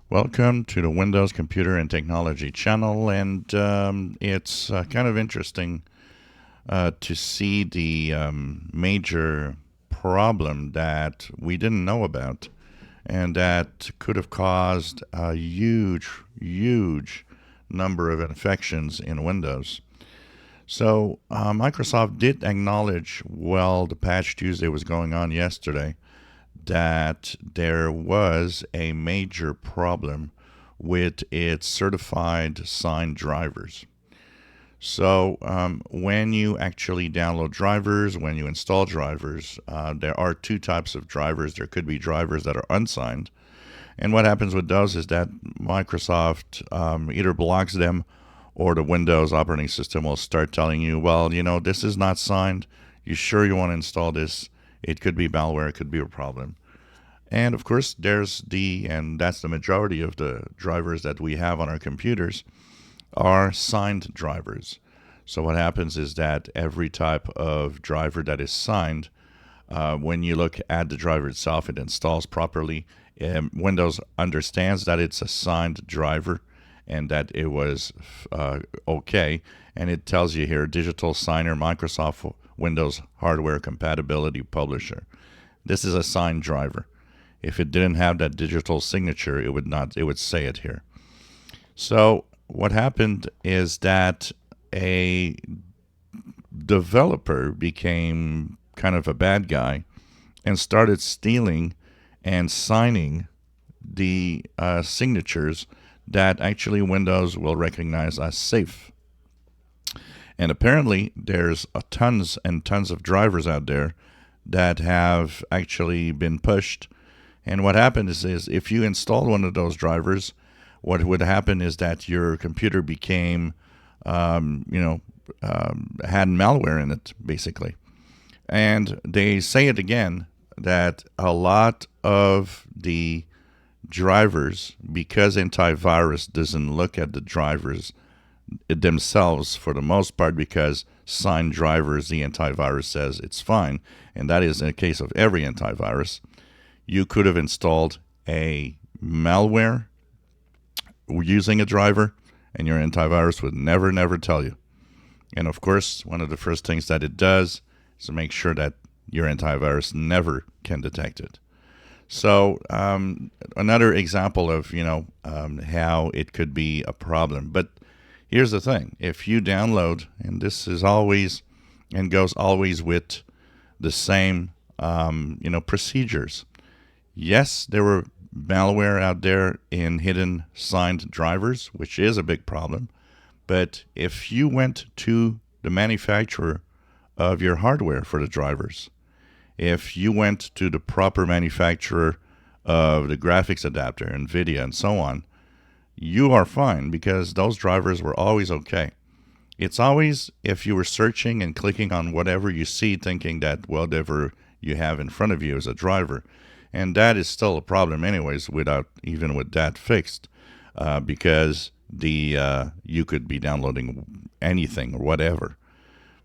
Welcome to the Windows Computer and Technology channel, and it's kind of interesting to see the major problem that we didn't know about, and that could have caused a huge number of infections in Windows. So Microsoft did acknowledge while the Patch Tuesday was going on yesterday that there was a major problem with its certified signed drivers. So, when you actually download drivers, when you install drivers, there are two types of drivers. There could be drivers that are unsigned. And what happens with those is that Microsoft either blocks them or the Windows operating system will start telling you, well, this is not signed. You sure you want to install this? It could be malware, it could be a problem. And of course, and that's the majority of the drivers that we have on our computers, are signed drivers. So what happens is that every type of driver that is signed, when you look at the driver itself, it installs properly. Windows understands that it's a signed driver and that it was okay. And it tells you here, digital signer, Microsoft Windows hardware compatibility publisher. This is a signed driver. If it didn't have that digital signature, it would not. It would say it here. So what happened is that a developer became kind of a bad guy and started stealing and signing the signatures that actually Windows will recognize as safe. And apparently, there's tons and tons of drivers out there that have actually been pushed. And what happened is if you installed one of those drivers, what would happen is that your computer became, had malware in it, basically. And they say it again that a lot of the drivers, because antivirus doesn't look at the drivers themselves for the most part, because signed drivers, the antivirus says it's fine, and that is in the case of every antivirus. You could have installed a malware using a driver, and your antivirus would never tell you. And of course, one of the first things that it does is to make sure that your antivirus never can detect it. So another example of how it could be a problem. But here's the thing: if you download, and this is always and goes always with the same procedures. Yes, there were malware out there in hidden signed drivers, which is a big problem. But if you went to the manufacturer of your hardware for the drivers, if you went to the proper manufacturer of the graphics adapter, NVIDIA, and so on, you are fine because those drivers were always okay. It's always if you were searching and clicking on whatever you see, thinking that whatever you have in front of you is a driver. And that is still a problem anyways, even with that fixed, because you could be downloading anything or whatever.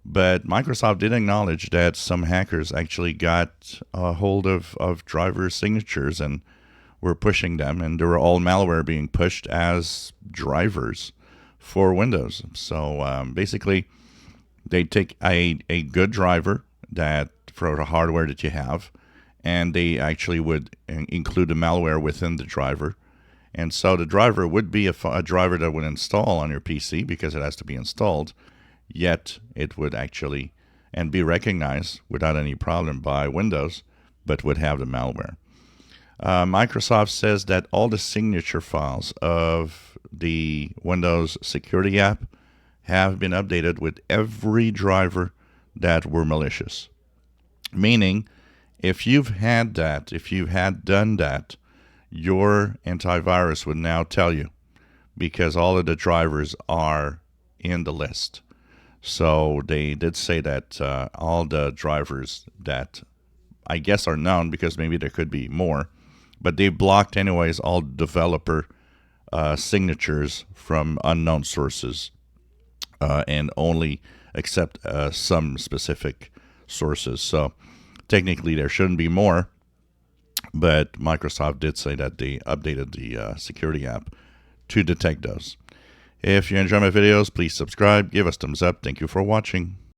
But Microsoft did acknowledge that some hackers actually got a hold of driver signatures and were pushing them, and there were all malware being pushed as drivers for Windows. So basically, they take a good driver that for the hardware that you have, and they actually would include the malware within the driver. And so the driver would be a driver that would install on your PC because it has to be installed, yet it would actually and be recognized without any problem by Windows, but would have the malware. Microsoft says that all the signature files of the Windows security app have been updated with every driver that were malicious. Meaning, if you've had done that, your antivirus would now tell you because all of the drivers are in the list. So they did say that all the drivers that I guess are known, because maybe there could be more, but they blocked anyways all developer signatures from unknown sources and only accept some specific sources. So technically there shouldn't be more, but Microsoft did say that they updated the security app to detect those. If you enjoy my videos, please subscribe, give us thumbs up. Thank you for watching.